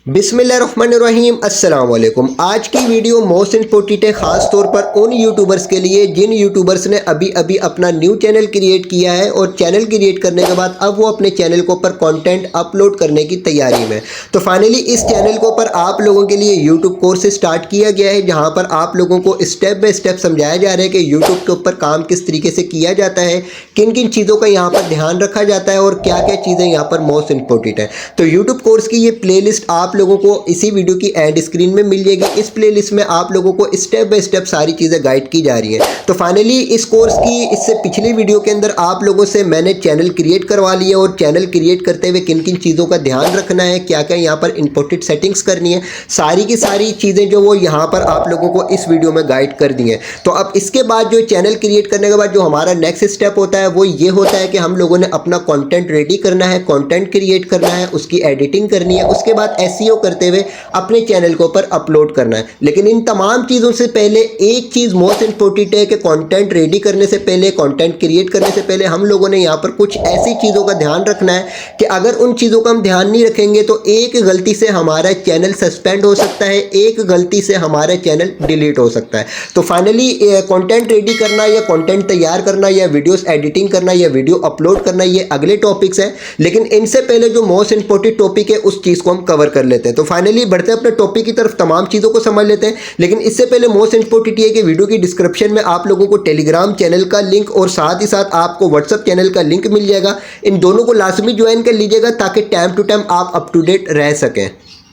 बिस्मिल्लाहिर्रहमानिर्रहीम अस्सलाम वालेकुम। आज की वीडियो मोस्ट इम्पोर्टेंट है, ख़ास तौर पर उन यूट्यूबर्स के लिए जिन यूट्यूबर्स ने अभी अभी अपना न्यू चैनल क्रिएट किया है और चैनल क्रिएट करने के बाद अब वो अपने चैनल के ऊपर कंटेंट अपलोड करने की तैयारी में। तो फाइनली इस चैनल के ऊपर आप लोगों के लिए यूट्यूब कोर्स स्टार्ट किया गया है, जहाँ पर आप लोगों को स्टेप बाय स्टेप समझाया जा रहा है कि यूट्यूब के ऊपर काम किस तरीके से किया जाता है, किन किन चीज़ों का यहाँ पर ध्यान रखा जाता है और क्या क्या चीज़ें यहाँ पर मोस्ट इम्पोर्टेंट है। तो यूट्यूब कोर्स की ये प्लेलिस्ट आप लोगों को इसी वीडियो की एंड स्क्रीन में मिल जाएगी। इस प्लेलिस्ट में आप लोगों को स्टेप बाय स्टेप सारी चीज़ें गाइड की जा रही है। तो फाइनली इस कोर्स की इससे पिछली वीडियो के अंदर आप लोगों से मैंने चैनल क्रिएट करवा लिया और चैनल क्रिएट करते हुए किन किन चीज़ों का ध्यान रखना है, क्या क्या यहाँ पर इंपॉर्टेंट सेटिंग्स करनी है, सारी की सारी चीज़ें जो वो यहाँ पर आप लोगों को इस वीडियो में गाइड कर दी हैं। तो अब इसके बाद जो चैनल क्रिएट करने के बाद जो हमारा नेक्स्ट स्टेप होता है वो ये होता है कि हम लोगों ने अपना कंटेंट रेडी करना है, कंटेंट क्रिएट करना है, उसकी एडिटिंग करनी है, उसके बाद एसईओ करते हुए अपने चैनल के ऊपर अपलोड करना है। लेकिन इन तमाम चीज़ों से पहले एक चीज़ मोस्ट इंपॉर्टेंट है कि कंटेंट रेडी करने से पहले, कंटेंट क्रिएट करने से पहले हम लोगों ने यहाँ पर कुछ ऐसी चीज़ों का ध्यान रखना है कि अगर उन चीज़ों का हम ध्यान नहीं रखेंगे तो एक गलती से हमारा चैनल सस्पेंड हो सकता है, एक गलती से हमारा चैनल डिलीट हो सकता है। तो फाइनली कंटेंट रेडी करना या कंटेंट तैयार करना या वीडियोस एडिटिंग करना या वीडियो अपलोड करना ये अगले टॉपिक्स हैं, लेकिन इनसे पहले जो मोस्ट इंपॉर्टेंट टॉपिक है उस चीज़ को हम कवर कर लेते हैं। तो फाइनली बढ़ते हैं अपने टॉपिक की तरफ, तमाम चीज़ों को समझ लेते हैं। लेकिन इससे पहले मोस्ट इंपॉर्टेंट ये है कि वीडियो की डिस्क्रिप्शन में आप लोगों को टेलीग्राम चैनल का लिंक और साथ ही साथ आपको व्हाट्सअप चैनल का लिंक मिल जाएगा। इन दोनों को लाजमी ज्वाइन कर लीजिएगा ताकि टाइम टू टाइम आप अप टू डेट रह सकें।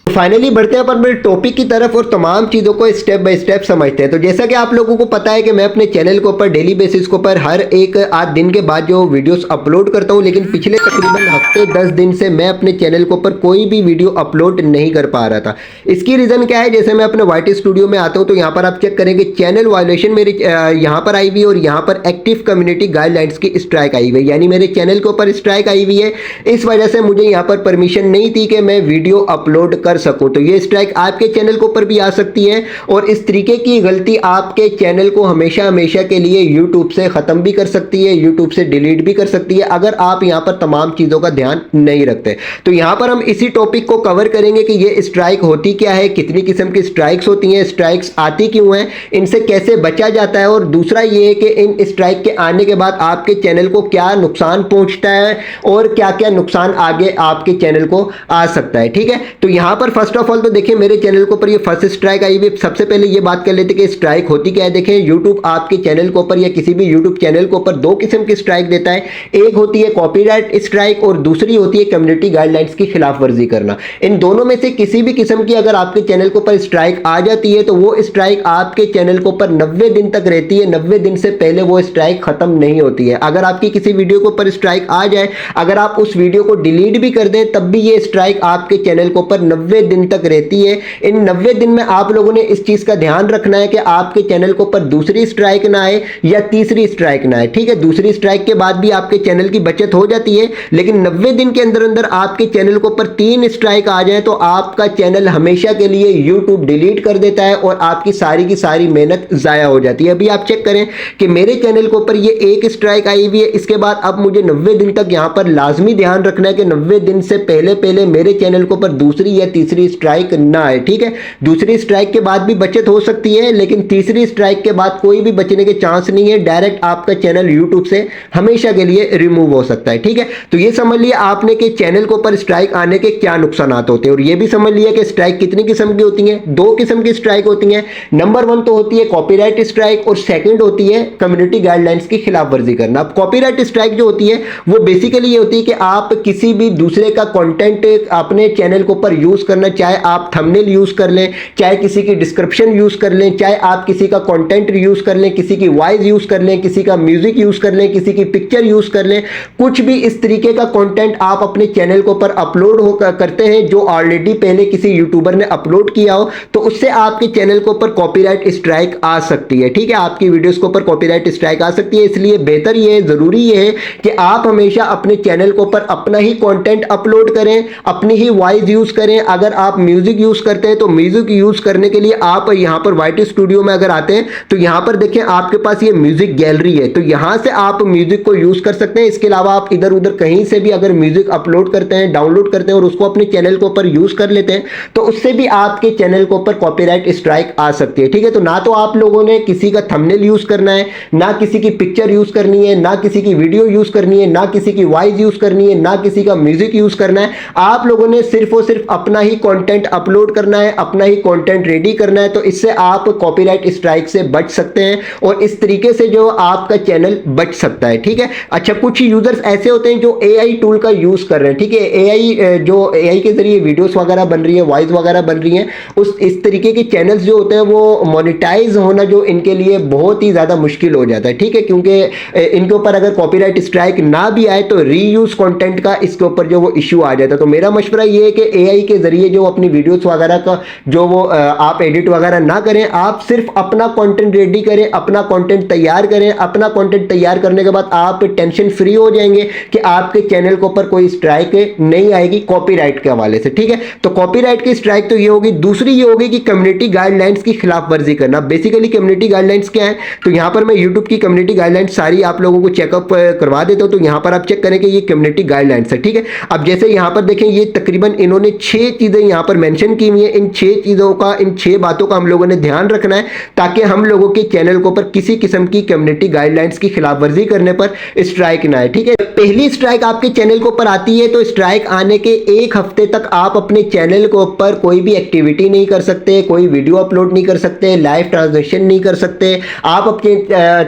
फाइनली बढ़ते हैं अपन टॉपिक की तरफ और तमाम चीज़ों को स्टेप बाय स्टेप समझते हैं। तो जैसा कि आप लोगों को पता है कि मैं अपने चैनल के ऊपर डेली बेसिस के ऊपर हर एक आध दिन के बाद जो वीडियोस अपलोड करता हूं, लेकिन पिछले तकरीबन हफ्ते 10 दिन से मैं अपने चैनल के ऊपर कोई भी वीडियो अपलोड नहीं कर पा रहा था। इसकी रीज़न क्या है, जैसे मैं अपने वाईटी स्टूडियो में आता हूँ तो यहाँ पर आप चेक करेंगे चैनल वायलेशन मेरे यहाँ पर आई हुई है और यहाँ पर एक्टिव कम्युनिटी गाइडलाइंस की स्ट्राइक आई हुई है, यानी मेरे चैनल के ऊपर स्ट्राइक आई हुई है। इस वजह से मुझे यहाँ पर परमिशन नहीं थी कि मैं वीडियो अपलोड कर सकूँ। तो ये आपके चैनल के ऊपर भी आ सकती है और इस तरीके की गलती आपके चैनल को हमेशा हमेशा के लिए YouTube से खत्म भी कर सकती है, YouTube से डिलीट भी कर सकती है अगर आप यहां पर तमाम चीजों का ध्यान नहीं रखते। तो यहां पर हम इसी टॉपिक को कवर करेंगे कि ये स्ट्राइक होती क्या है, कितनी किस्म की स्ट्राइक्स होती हैं, स्ट्राइक्स आती क्यों हैं, इनसे कैसे बचा जाता है और दूसरा ये है कि इन स्ट्राइक के आने के बाद आपके चैनल को क्या नुकसान पहुंचता है और क्या क्या नुकसान आगे आपके चैनल को आ सकता है। ठीक है, तो यहां पर फर्स्ट ऑफ ऑल तो देखिए मेरे चैनल के ऊपर ये फर्स्ट स्ट्राइक आई हुई। सबसे पहले ये बात कर लेते हैं कि स्ट्राइक होती क्या है। देखिए यूट्यूब आपके चैनल के ऊपर या किसी भी यूट्यूब चैनल के ऊपर दो किस्म की स्ट्राइक देता है, एक होती है कॉपीराइट स्ट्राइक और दूसरी होती है कम्युनिटी गाइडलाइंस की खिलाफ वर्जी करना। इन दोनों में से किसी भी किस्म की अगर आपके चैनल के ऊपर स्ट्राइक आ जाती है तो वो स्ट्राइक आपके चैनल के ऊपर 90 दिन तक रहती है, 90 दिन से पहले वो स्ट्राइक खत्म नहीं होती है। अगर आपकी किसी वीडियो के ऊपर स्ट्राइक आ जाए, अगर आप उस वीडियो को डिलीट भी कर दें तब भी ये स्ट्राइक आपके चैनल के ऊपर 90 दिन तक रहती है। इन 90 दिन में आप लोगों ने इस चीज का ध्यान रखना है कि आपके चैनल के ऊपर दूसरी स्ट्राइक ना आए या तीसरी स्ट्राइक ना आए। ठीक है, दूसरी स्ट्राइक के बाद भी आपके चैनल की बचत हो जाती है, लेकिन 90 दिन के अंदर अंदर आपके चैनल के ऊपर 3 स्ट्राइक आ जाए तो आपका चैनल हमेशा के लिए यूट्यूब डिलीट कर देता है और आपकी सारी की सारी मेहनत जाया हो जाती है। अभी आप चेक करें कि मेरे चैनल के ऊपर ये एक स्ट्राइक आई हुई है, इसके बाद अब मुझे 90 दिन तक यहां पर लाजमी ध्यान रखना है कि 90 दिन से पहले पहले मेरे चैनल के ऊपर दूसरी या तीसरी स्ट्राइक ना आए। ठीक है, दूसरी स्ट्राइक के बाद भी बचत हो सकती है, लेकिन तीसरी स्ट्राइक के बाद कोई भी बचने के चांस नहीं है, डायरेक्ट आपका चैनल यूट्यूब से हमेशा के लिए रिमूव हो सकता है। ठीक है, तो ये समझ लिया आपने कि चैनल के ऊपर स्ट्राइक आने के क्या नुकसान होते हैं और ये भी समझ लिया कि स्ट्राइक कितनी किस्म की होती हैं। 2 किस्म की स्ट्राइक होती हैं। नंबर 1 तो होती है कॉपीराइट स्ट्राइक और सेकंड होती है कम्युनिटी गाइडलाइंस की खिलाफ वर्जी करना। अब कॉपीराइट स्ट्राइक जो होती है वो बेसिकली ये होती है कि आप किसी भी दूसरे का कंटेंट अपने चैनल के ऊपर यूज करना, चाहे आप थंबनेल यूज कर लें, चाहे किसी की डिस्क्रिप्शन यूज कर लें, चाहे आप किसी का कंटेंट यूज कर लें, किसी की वॉइस यूज कर लें, किसी का म्यूजिक यूज कर लें, किसी की पिक्चर यूज कर लें, कुछ भी इस तरीके का कंटेंट आप अपने चैनल के ऊपर अपलोड करते हैं जो ऑलरेडी पहले किसी यूट्यूबर ने अपलोड किया हो, तो उससे आपके चैनल के ऊपर कॉपीराइट स्ट्राइक आ सकती है। ठीक है, आपकी वीडियोस के ऊपर कॉपीराइट स्ट्राइक आ सकती है। इसलिए बेहतर ये है, जरूरी ये है कि आप हमेशा अपने चैनल के ऊपर अपना ही कंटेंट अपलोड करें, अपनी ही वॉइस यूज करें। अगर आप म्यूजिक यूज करते हैं तो म्यूजिक यूज करने के लिए आप यहां पर वाईटी स्टूडियो में अगर आते हैं तो यहां पर देखें आपके पास ये म्यूजिक गैलरी है, तो यहां से आप म्यूजिक को यूज कर सकते हैं। इसके अलावा आप इधर उधर कहीं से भी अगर म्यूजिक अपलोड करते हैं, डाउनलोड करते हैं और उसको अपने चैनल के ऊपर यूज कर लेते हैं तो उससे भी आपके चैनल के ऊपर कॉपीराइट स्ट्राइक आ सकती है। ठीक है, तो ना तो आप लोगों ने किसी का थंबनेल यूज करना है, ना किसी की पिक्चर यूज करनी है, ना किसी की वीडियो यूज करनी है, ना किसी की वॉइस यूज करनी है, ना किसी का म्यूजिक यूज करना है। आप लोगों ने सिर्फ और सिर्फ अपना ही कंटेंट अपलोड करना है, अपना ही कंटेंट रेडी करना है, तो इससे आप कॉपीराइट स्ट्राइक से बच सकते हैं और इस तरीके से जो आपका चैनल बच सकता है। ठीक है, अच्छा कुछ यूजर्स ऐसे होते हैं जो एआई टूल का यूज कर रहे हैं। ठीक है, एआई के जरिए वीडियोस वगैरह बन रही है, वॉइस वगैरह बन रही है, उस इस तरीके के चैनल्स जो होते हैं वो मोनेटाइज होना जो इनके लिए बहुत ही ज्यादा मुश्किल हो जाता है। ठीक है, क्योंकि इनके ऊपर अगर कॉपीराइट स्ट्राइक ना भी आए तो रीयूज कंटेंट का इसके ऊपर जो वो इश्यू आ जाता है। तो मेरा मशवरा ये है कि एआई के जरिए जो अपनी वीडियोस वगैरह का जो वो आप एडिट वगैरह ना करें, आप सिर्फ अपना कंटेंट रेडी करें, अपना कंटेंट तैयार करें। अपना कंटेंट तैयार करने के बाद आप टेंशन फ्री हो जाएंगे कि आपके चैनल के ऊपर कोई स्ट्राइक नहीं आएगी कॉपीराइट के हवाले से। ठीक है, तो कॉपीराइट की स्ट्राइक तो ये होगी। दूसरी ये होगी कि कम्युनिटी गाइडलाइंस की खिलाफ वर्जी करना। बेसिकली कम्युनिटी गाइडलाइंस क्या है, तो यहां पर मैं यूट्यूब की कम्युनिटी गाइडलाइंस सारी आप लोगों को चेकअप करवा देता हूं। तो यहां पर आप चेक करें कि ये कम्युनिटी गाइडलाइंस है। ठीक है, अब जैसे यहां पर देखें ये तकरीबन इन्होंने 6 चीजें यहां पर मेंशन की हुई है। इन 6 चीजों का, इन 6 बातों का हम लोगों ने ध्यान रखना है ताकि हम लोगों के चैनल के ऊपर किसी किस्म की कम्युनिटी गाइडलाइंस की खिलाफ वर्जी करने पर स्ट्राइक ना आए। ठीक है, पहली स्ट्राइक आपके चैनल के ऊपर आती है तो स्ट्राइक आने के 1 हफ्ते तक आप अपने चैनल के ऊपर कोई भी एक्टिविटी नहीं कर सकते, कोई वीडियो अपलोड नहीं कर सकते, लाइव ट्रांसलेशन नहीं कर सकते, आप अपने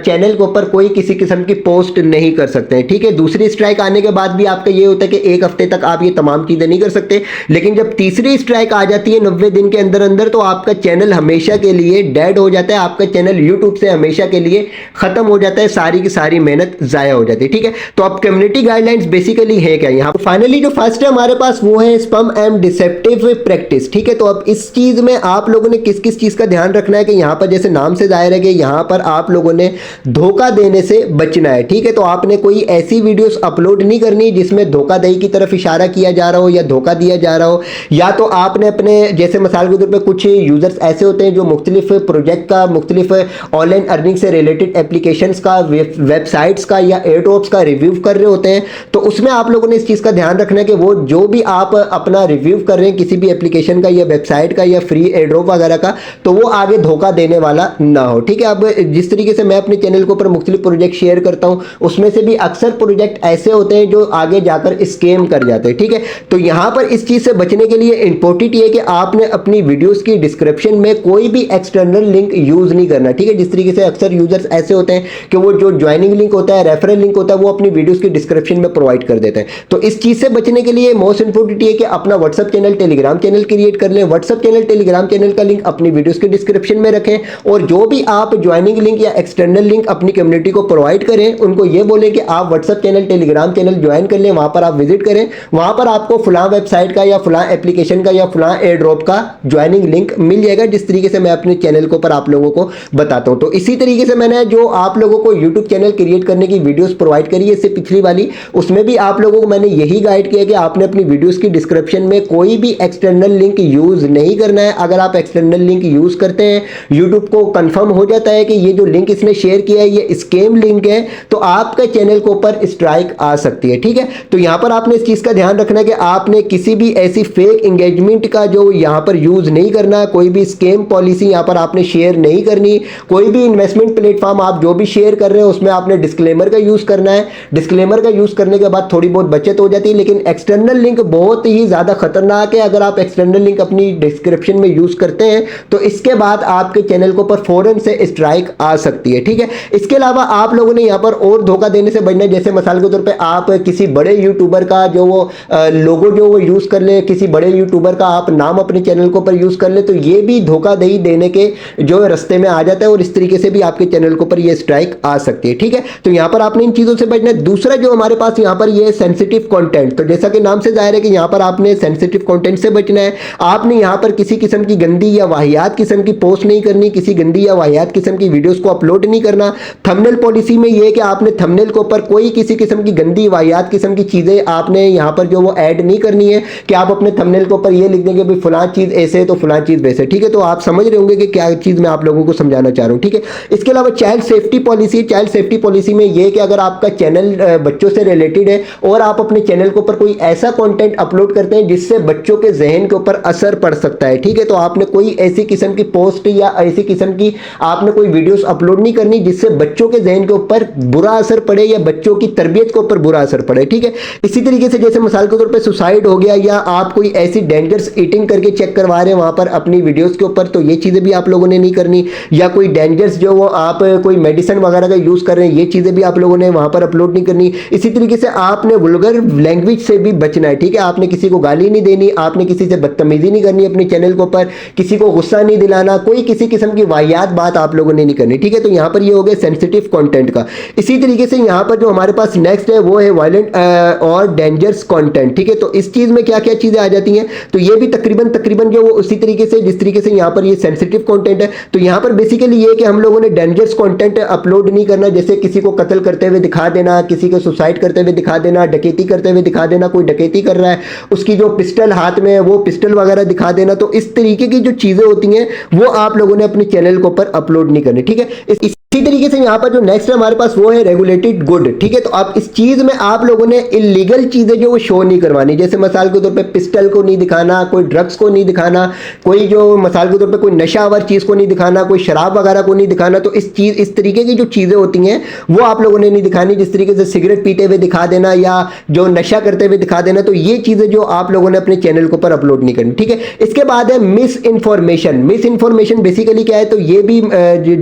चैनल के ऊपर कोई किसी किस्म की पोस्ट नहीं कर सकते। ठीक है, दूसरी स्ट्राइक आने के बाद भी आपका ये होता है कि 1 हफ्ते तक आप ये तमाम चीजें नहीं कर सकते, लेकिन जब तीसरी स्ट्राइक आ जाती है 90 दिन के अंदर अंदर तो आपका चैनल हमेशा के लिए डेड हो जाता है, आपका चैनल यूट्यूब से हमेशा के लिए खत्म हो जाता है, सारी की सारी मेहनत जाया हो जाती है। ठीक है, तो अब कम्युनिटी गाइडलाइंस बेसिकली है क्या यहाँ फाइनली जो फर्स्ट है हमारे पास वो है स्पैम एंड डिसेप्टिव प्रैक्टिस। ठीक है, तो अब इस चीज में आप लोगों ने किस किस चीज का ध्यान रखना है कि यहाँ पर जैसे नाम से जाहिर है कि यहाँ पर आप लोगों ने धोखा देने से बचना है। ठीक है, तो आपने कोई ऐसी वीडियोस अपलोड नहीं करनी जिसमें धोखाधड़ी की तरफ इशारा किया जा रहा हो या धोखा दिया जा रहा हो, या तो आपने अपने जैसे मिसाल के तौर पर कुछ यूजर्स ऐसे होते हैं जो मुख्तलिफ प्रोजेक्ट का, मुख्तलिफ ऑनलाइन अर्निंग से रिलेटेड एप्लीकेशंस का, वेबसाइट्स का या एयरड्रॉप्स का रिव्यू कर रहे होते हैं। तो उसमें आप लोगों ने इस चीज़ का ध्यान रखना है कि वो जो भी आप अपना रिव्यू कर रहे हैं किसी भी एप्लीकेशन का या वेबसाइट का या फ्री एयरड्रॉप वगैरह का, तो वो आगे धोखा देने वाला ना हो। ठीक है, अब जिस तरीके से मैं अपने चैनल के ऊपर मुख्तलिफ प्रोजेक्ट शेयर करता हूं उसमें से भी अक्सर प्रोजेक्ट ऐसे होते हैं जो आगे जाकर स्कैम कर जाते हैं। ठीक है, तो यहां पर इस चीज़ से बचने के लिए इंपॉर्टेंट ये है कि आपने अपनी वीडियोस की डिस्क्रिप्शन में कोई भी एक्सटर्नल लिंक यूज नहीं करना। ठीक है, जिस तरीके से अक्सर यूजर्स ऐसे होते हैं कि वो जो ज्वाइनिंग लिंक होता है, रेफरल लिंक होता है, वो अपनी वीडियोस की डिस्क्रिप्शन में प्रोवाइड कर देते हैं। तो इस चीज से बचने के लिए मोस्ट इंपोर्टेंट ये कि अपना WhatsApp channel, Telegram channel create कर लें। व्हाट्सएप चैनल, टेलीग्राम चैनल का लिंक अपनी वीडियोस के डिस्क्रिप्शन में रखें और जो भी आप ज्वाइनिंग लिंक या एक्सटर्नल लिंक अपनी कम्युनिटी को प्रोवाइड करें उनको ये बोले कि आप WhatsApp channel, Telegram channel join कर लें, वहां पर आप विजिट करें, वहां पर आपको फलां वेबसाइट का या फलां एप्लीकेशन का या फलां एयर ड्रॉप का ज्वाइनिंग लिंक मिल जाएगा, जिस तरीके से मैं अपने चैनल के ऊपर आप लोगों को बताता हूं। तो इसी तरीके से मैंने जो आप लोगों को यूट्यूब चैनल क्रिएट करने की वीडियोस प्रोवाइड करी है इससे पिछली वाली, उसमें भी आप लोगों को मैंने यही गाइड किया कि आपने अपनी वीडियोस की डिस्क्रिप्शन में कोई भी एक्सटर्नल लिंक यूज नहीं करना है। अगर आप एक्सटर्नल लिंक यूज करते हैं, यूट्यूब को कंफर्म हो जाता है कि ये जो लिंक इसने शेयर किया है ये स्कैम लिंक है, तो आपके चैनल के ऊपर स्ट्राइक आ सकती है। ठीक है, तो यहां पर आपने इस चीज का ध्यान रखना है कि आपने किसी भी ऐसी फेक एंगेजमेंट का जो यहां पर यूज नहीं करना, कोई भी स्कैम पॉलिसी यहां पर आपने शेयर नहीं करनी, कोई भी इन्वेस्टमेंट प्लेटफॉर्म आप जो भी शेयर कर रहे हो उसमें आपने डिस्क्लेमर का यूज करना है। डिस्क्लेमर का यूज करने के बाद थोड़ी बहुत बचत हो जाती है, लेकिन एक्सटर्नल लिंक बहुत ही ज्यादा खतरनाक है। अगर आप एक्सटर्नल लिंक अपनी डिस्क्रिप्शन में यूज करते हैं तो इसके बाद आपके चैनल के ऊपर फौरन से स्ट्राइक आ सकती है। ठीक है, इसके अलावा आप लोगों ने यहां पर और धोखा देने से बचना है। जैसे मिसाल के तौर पे आप किसी बड़े यूट्यूबर का जो वो लोगो जो वो यूज कर ले, किसी बड़े यूट्यूबर का आप नाम अपने चैनल के ऊपर यूज कर ले, तो ये भी धोखाधड़ी देने के जो रास्ते में आ जाता है और इस तरीके से भी आपके चैनल के ऊपर ये स्ट्राइक आ सकती है। ठीक है, तो यहां पर आपने इन चीजों से बचना है। दूसरा जो हमारे पास यहां पर ये सेंसिटिव कंटेंट, तो जैसा कि नाम से जाहिर है कि यहां पर आपने सेंसिटिव कंटेंट से बचना है। आपने यहां पर किसी किस्म की गंदी या वाहियात किस्म की पोस्ट नहीं करनी, किसी गंदी या वाहियात किस्म की वीडियोस को अपलोड नहीं करना। थंबनेल पॉलिसी में ये है कि आपने थंबनेल के ऊपर कोई किसी किस्म की गंदी वाहियात किस्म की चीजें आपने यहां पर जो वो ऐड नहीं करनी है कि आप अपने थंबनेल चैनल के ऊपर ये लिख देंगे भाई फलां चीज़ ऐसे है तो फलां चीज़ वैसे, ठीक है। तो आप समझ रहे होंगे कि क्या चीज़ मैं आप लोगों को समझाना चाह रहा हूँ, ठीक है। इसके अलावा child safety policy, child safety policy में ये कि अगर आपका चैनल बच्चों से रिलेटेड है और आप अपने चैनल के ऊपर कोई ऐसा कंटेंट अपलोड करते हैं जिससे बच्चों के जहन के ऊपर असर पड़ सकता है, ठीक है, तो आपने कोई ऐसी किस्म की पोस्ट या ऐसी किस्म की आपने कोई वीडियोस अपलोड नहीं करनी जिससे बच्चों के जहन के ऊपर बुरा असर पड़े या बच्चों की तरबियत के ऊपर बुरा असर पड़े, ठीक है। इसी तरीके से जैसे मिसाल के तौर पे सुसाइड हो गया या आप कोई ऐसी डेंजरस ईटिंग करके चेक करवा रहे हैं वहां पर अपनी वीडियोस के ऊपर, तो ये चीजें भी आप लोगों ने नहीं करनी। या कोई डेंजरस जो वो आप कोई मेडिसिन वगैरह का यूज कर रहे हैं, ये चीजें भी आप लोगों ने वहां पर अपलोड नहीं करनी। इसी तरीके से आपने वल्गर लैंग्वेज से भी बचना है, ठीक है। आपने किसी को गाली नहीं देनी, आपने किसी से बदतमीजी नहीं करनी अपने चैनल के ऊपर, किसी को गुस्सा नहीं दिलाना, कोई किसी किस्म की वाहियात बात आप लोगों ने नहीं करनी, ठीक है। तो यहां पर ये हो गया सेंसिटिव कंटेंट का। इसी तरीके से यहां पर जो हमारे पास नेक्स्ट है वो है वायलेंट और डेंजरस कंटेंट, ठीक है। तो इस चीज में क्या क्या चीजें आ जाती हैं, तो ये भी तकरीबन जो वो उसी तरीके से जिस तरीके से यहां पर ये सेंसिटिव कंटेंट है, तो यहां पर बेसिकली ये कि हम लोगों ने डेंजरस कंटेंट अपलोड नहीं करना, जैसे किसी को कत्ल करते हुए दिखा देना, किसी को सुसाइड करते हुए दिखा देना, डकैती करते हुए दिखा देना, कोई डकैती कर रहा है उसकी जो पिस्टल हाथ में है वो पिस्टल वगैरह दिखा देना। तो इस तरीके की जो चीजें होती हैं वो आप लोगों ने अपने चैनल के ऊपर अपलोड नहीं करनी, ठीक है। इसी तरीके से यहां पर जो नेक्स्ट है हमारे पास वो है रेगुलेटेड गुड, ठीक है। तो अब इस चीज में आप लोगों ने इलीगल चीजें जो वो शो नहीं करवानी, जैसे मिसाल के तौर पे पिस्टल को नहीं दिखाना, कोई ड्रग्स को नहीं दिखाना, कोई जो मिसाल के तौर पे कोई नशावर चीज को नहीं दिखाना, कोई शराब वगैरह को नहीं दिखाना। तो इस तरीके की जो चीजें होती हैं वो आप लोगों ने नहीं दिखानी, जिस तरीके से सिगरेट पीते हुए दिखा देना या जो नशा करते हुए दिखा देना। तो ये चीजें जो आप लोगों ने अपने चैनल के ऊपर अपलोड नहीं करनी, ठीक है। इसके बाद है मिस इन्फॉर्मेशन बेसिकली क्या है, तो ये भी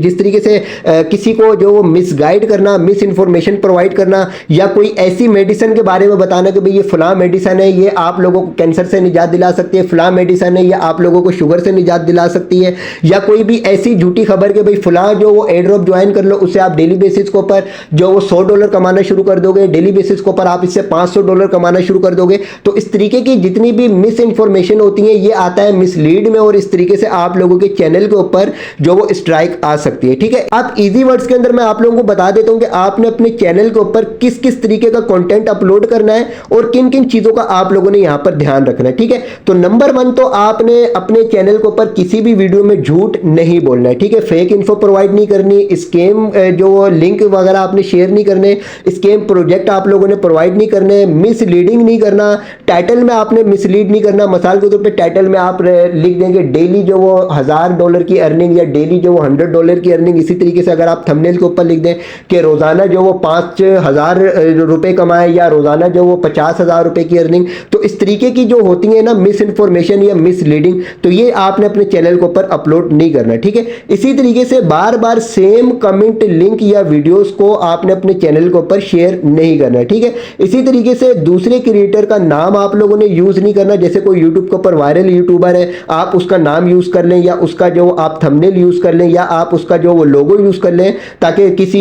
जिस तरीके से किसी को जो मिसगाइड करना, मिस इन्फॉर्मेशन प्रोवाइड करना, या कोई ऐसी मेडिसिन के बारे में बताना कि भाई ये फलां मेडिसिन है, ये आप लोगों को कैंसर से निजात दिला सकती है, फलां मेडिसिन है ये आप लोगों को शुगर से निजात दिला सकती है, या कोई भी ऐसी झूठी खबर कि भाई फलां जो वो एयर ड्रॉप ज्वाइन कर लो उससे आप डेली बेसिस के ऊपर जो वो $100 कमाना शुरू कर दोगे, डेली बेसिस के ऊपर आप इससे $500 कमाना शुरू कर दोगे। तो इस तरीके की जितनी भी मिस इन्फॉर्मेशन होती है ये आता है मिसलीड में, और इस तरीके से आप लोगों के चैनल के ऊपर जो वो स्ट्राइक आ सकती है, ठीक है। आप इजी वर्ड्स के अंदर मैं आप लोगों को बता देता हूं कि आपने अपने चैनल के ऊपर किस किस तरीके का कंटेंट अपलोड करना है और किन किन चीजों का आप लोगों ने यहां पर ध्यान रखना है, ठीक है। तो नंबर 1 तो आपने अपने चैनल के ऊपर किसी भी वीडियो में झूठ नहीं बोलना है, ठीक है। फेक इन्फो प्रोवाइड नहीं करनी, स्कैम जो लिंक वगैरह आपने शेयर नहीं करने, स्कैम प्रोजेक्ट आप लोगों ने प्रोवाइड नहीं करने, मिसलीडिंग नहीं करना, टाइटल में आपने मिसलीड नहीं करना। मिसाल के तौर पे टाइटल में आप लिख देंगे डेली जो वो $1000 की अर्निंग या डेली जो वो $100 की अर्निंग। इसी तरीके से अगर आप थंबनेल के ऊपर लिख दें कि रोजाना जो वो 5000 रुपए कमाए या रोजाना जो वो 50,000 रुपए की अर्निंग, तो इस तरीके की जो होती है ना मिस इन्फॉर्मेशन या मिसलीडिंग, तो ये आपने अपने चैनल के ऊपर अपलोड नहीं करना, ठीक है। इसी तरीके से बार बार सेम कमेंट लिंक या वीडियोस को आपने अपने चैनल के ऊपर शेयर नहीं करना, ठीक है। इसी तरीके से दूसरे क्रिएटर का नाम आप लोगों ने यूज नहीं करना, जैसे कोई यूट्यूब के ऊपर वायरल यूट्यूबर है आप उसका नाम यूज कर लें या उसका जो आप थंबनेल यूज कर लें या आप उसका जो वो लोगो यूज कर लें ताकि किसी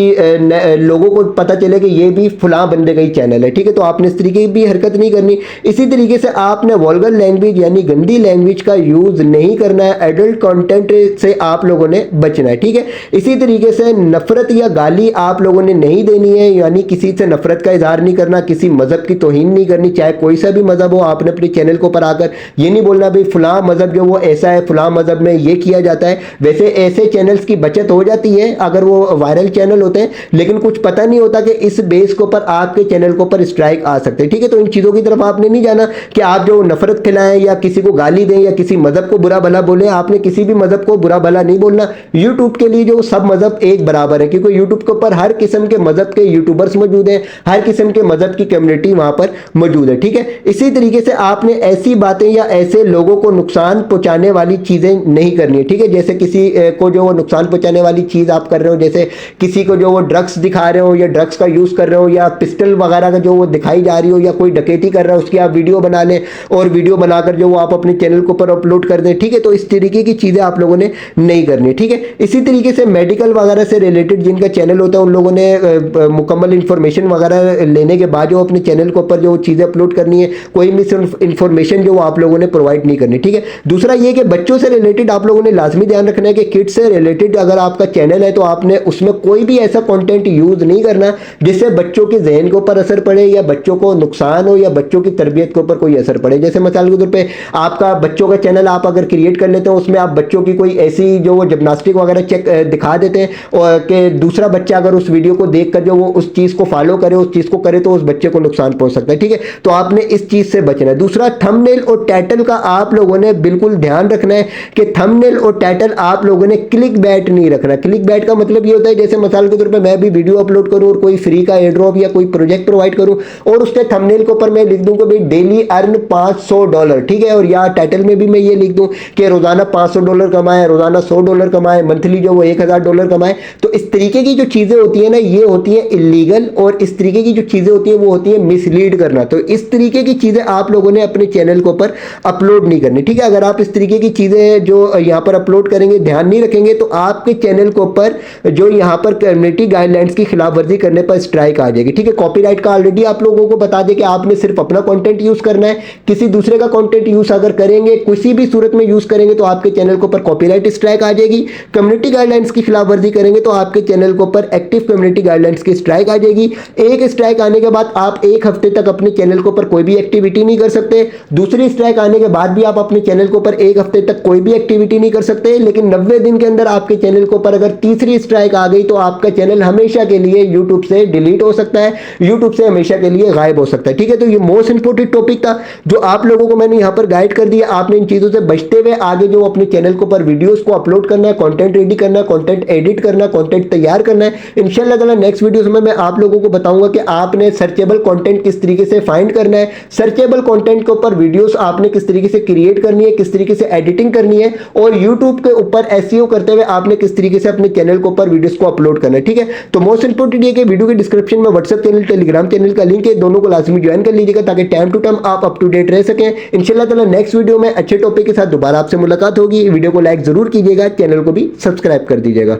लोगों को पता चले कि ये भी फलां बंदे का ही चैनल है, ठीक है। तो आपने इस तरीके की भी हरकत नहीं करनी। इसी तरीके से आपने वल्गर लैंग्वेज यानी गंदी लैंग्वेज का यूज नहीं करना है, एडल्ट कंटेंट से आप लोगों ने बचना है, ठीक है। इसी तरीके से नफरत या गाली आप लोगों ने नहीं देनी है, यानी किसी से नफरत का इजहार नहीं करना, किसी मजहब की तौहीन नहीं करनी, चाहे कोई सा भी मजहब हो। आपने अपने चैनल के ऊपर आकर ये नहीं बोलना भाई फलां मजहब जो वो ऐसा है, फलां मजहब में ये किया जाता है। वैसे ऐसे चैनल्स की बचत हो जाती है अगर वो वायरल चैनल होते हैं, लेकिन कुछ पता नहीं होता कि इस बेस के ऊपर आपके चैनल के ऊपर स्ट्राइक आ सकते हैं, ठीक है। तो इन चीजों की तरफ आपने नहीं जाना कि आप जो नफरत फैलाएं या किसी को गाली दें या किसी मजहब को बुरा भला बोले। आपने किसी भी मजहब को बुरा भला नहीं बोलना। यूट्यूब के लिए जो सब मजहब एक बराबर है, क्योंकि यूट्यूब के ऊपर हर किस्म के मजहब के यूट्यूबर्स मौजूद हैं, हर किस्म के मजहब की कम्युनिटी वहां पर मौजूद है, ठीक है। इसी तरीके से आपने ऐसी बातें या ऐसे लोगों को नुकसान पहुंचाने वाली चीजें नहीं करनी है, ठीक है। जैसे किसी को जो नुकसान पहुंचाने वाली चीज आप कर रहे हो, जैसे किसी को जो वो ड्रग्स दिखा रहे हो या ड्रग्स का यूज कर रहे हो या पिस्टल वगैरह का जो वो दिखाई जा रही हो या कोई डकैती कर रहा है उसकी आप वीडियो बना लें और वीडियो बनाकर जो वो आप अपने चैनल के ऊपर अपलोड कर दें, ठीक है। तो इस तरीके की चीजें आप लोगों ने नहीं करनी, ठीक है। इसी तरीके से मेडिकल वगैरह से रिलेटेड जिनका चैनल होता है उन लोगों ने मुकम्मल इंफॉर्मेशन वगैरह लेने के बाद जो अपने चैनल के ऊपर जो चीजें अपलोड करनी है, कोई मिस इन्फॉर्मेशन जो आप लोगों ने प्रोवाइड नहीं करनी, ठीक है। दूसरा ये कि बच्चों से रिलेटेड आप लोगों ने लाजमी ध्यान रखना है कि किड्स से रिलेटेड अगर आपका चैनल है तो आपने उसमें कोई भी ऐसा कंटेंट यूज नहीं करना जिससे बच्चों के जहन के ऊपर असर पड़े या बच्चों को नुकसान हो या बच्चों की तरबियत के ऊपर कोई असर पड़े। जैसे मिसाल के तौर पे आपका बच्चों का चैनल आप अगर क्रिएट कर लेते हो, उसमें आप बच्चों की कोई ऐसी जो वो जिम्नास्टिक वगैरह चेक दिखा देते हैं और कि दूसरा बच्चा अगर उस वीडियो को देखकर जो वो उस चीज़ को फॉलो करे, उस चीज़ को करे, तो उस बच्चे को नुकसान पहुंच सकता है। ठीक है, तो आपने इस चीज़ से बचना है। दूसरा, थंबनेल और टाइटल का आप लोगों ने बिल्कुल ध्यान रखना है कि थंबनेल और टाइटल आप लोगों ने क्लिक बैट नहीं रखना। क्लिक बैट का मतलब ये होता है जैसे मिसाल के तौर पे मैं भी वीडियो अपलोड करूं और कोई फ्री का एयर ड्रॉप या कोई प्रोजेक्ट प्रोवाइड करूं और उसके थंबनेल के ऊपर मैं लिख दूं कि भाई डेली अर्न $500, ठीक है, और या टाइटल में भी मैं ये लिख दूं कि रोजाना $500 कमाए, रोजाना $100 कमाए, मंथली जो वो $1000 कमाए। तो इस तरीके की जो चीजें होती है ना, ये होती है इलीगल, और इस तरीके की जो चीजें होती है वो होती है मिसलीड करना। तो इस तरीके की चीजें आप लोगों ने अपने चैनल के ऊपर अपलोड नहीं करनी। ठीक है, अगर आप इस तरीके की चीजें जो यहाँ पर अपलोड करेंगे, ध्यान नहीं रखेंगे, तो आपके चैनल के ऊपर जो यहाँ पर कम्युनिटी गाइडलाइंस की खिलाफ वर्जी करने पर स्ट्राइक आ जाएगी। ठीक है, कॉपीराइट का ऑलरेडी आप लोगों को बता दें कि आपने सिर्फ अपना कंटेंट यूज करना है। किसी दूसरे का कंटेंट यूज अगर करेंगे, किसी भी सूरत में यूज करेंगे, तो आपके चैनल के ऊपर कॉपीराइट स्ट्राइक आ जाएगी। कम्युनिटी गाइडलाइंस की खिलाफ वर्जी करेंगे तो आपके चैनल के ऊपर एक्टिव कम्युनिटी गाइडलाइंस की स्ट्राइक आ जाएगी। एक स्ट्राइक आने के बाद आप एक हफ्ते तक अपने चैनल के ऊपर कोई भी एक्टिविटी नहीं कर सकते। दूसरी स्ट्राइक आने के बाद भी आप अपने चैनल के ऊपर एक हफ्ते तक कोई भी एक्टिविटी नहीं कर सकते। लेकिन 90 दिन के अंदर आपके चैनल के ऊपर अगर तीसरी स्ट्राइक आ गई तो आपका चैनल हमेशा के लिए यूट्यूब से डिलीट हो सकता है, यूट्यूब से हमेशा के लिए गायब हो सकता है। ठीक है, तो ये मोस्ट इंपोर्टेंट टॉपिक था जो आप लोगों को मैंने यहां पर गाइड कर दिया। आपने इन चीजों से बचते हुए आगे जो अपने चैनल के ऊपर वीडियोस को अपलोड करना है, कंटेंट रेडी करना है, कंटेंट एडिट करना है, कंटेंट तैयार करना है। इंशाल्लाह ताला नेक्स्ट वीडियोस में मैं आप लोगों को बताऊंगा कि आपने सर्चेबल कंटेंट किस तरीके से फाइंड करना है, सर्चेबल कंटेंट के ऊपर वीडियोस आपने किस तरीके से क्रिएट करनी है, किस तरीके से एडिटिंग करनी है, और यूट्यूब के ऊपर एसईओ करते हुए आपने किस तरीके से अपने चैनल के ऊपर वीडियोस को अपलोड करना है। ठीक है, तो मोस्ट इंपोर्टेंट ये कि वीडियो के डिस्क्रिप्शन में व्हाट्सएप चैनल, टेलीग्राम चैनल का लिंक है, दोनों को लाजमी ज्वाइन कर लीजिएगा ताकि टाइम टू टाइम आप अप टू डेट रह सकें। इंशाल्लाह ताला नेक्स्ट वीडियो में अच्छे टॉपिक के साथ दोबारा आपसे मुलाकात होगी। वीडियो को लाइक जरूर कीजिएगा, चैनल को भी सब्सक्राइब कर दीजिएगा।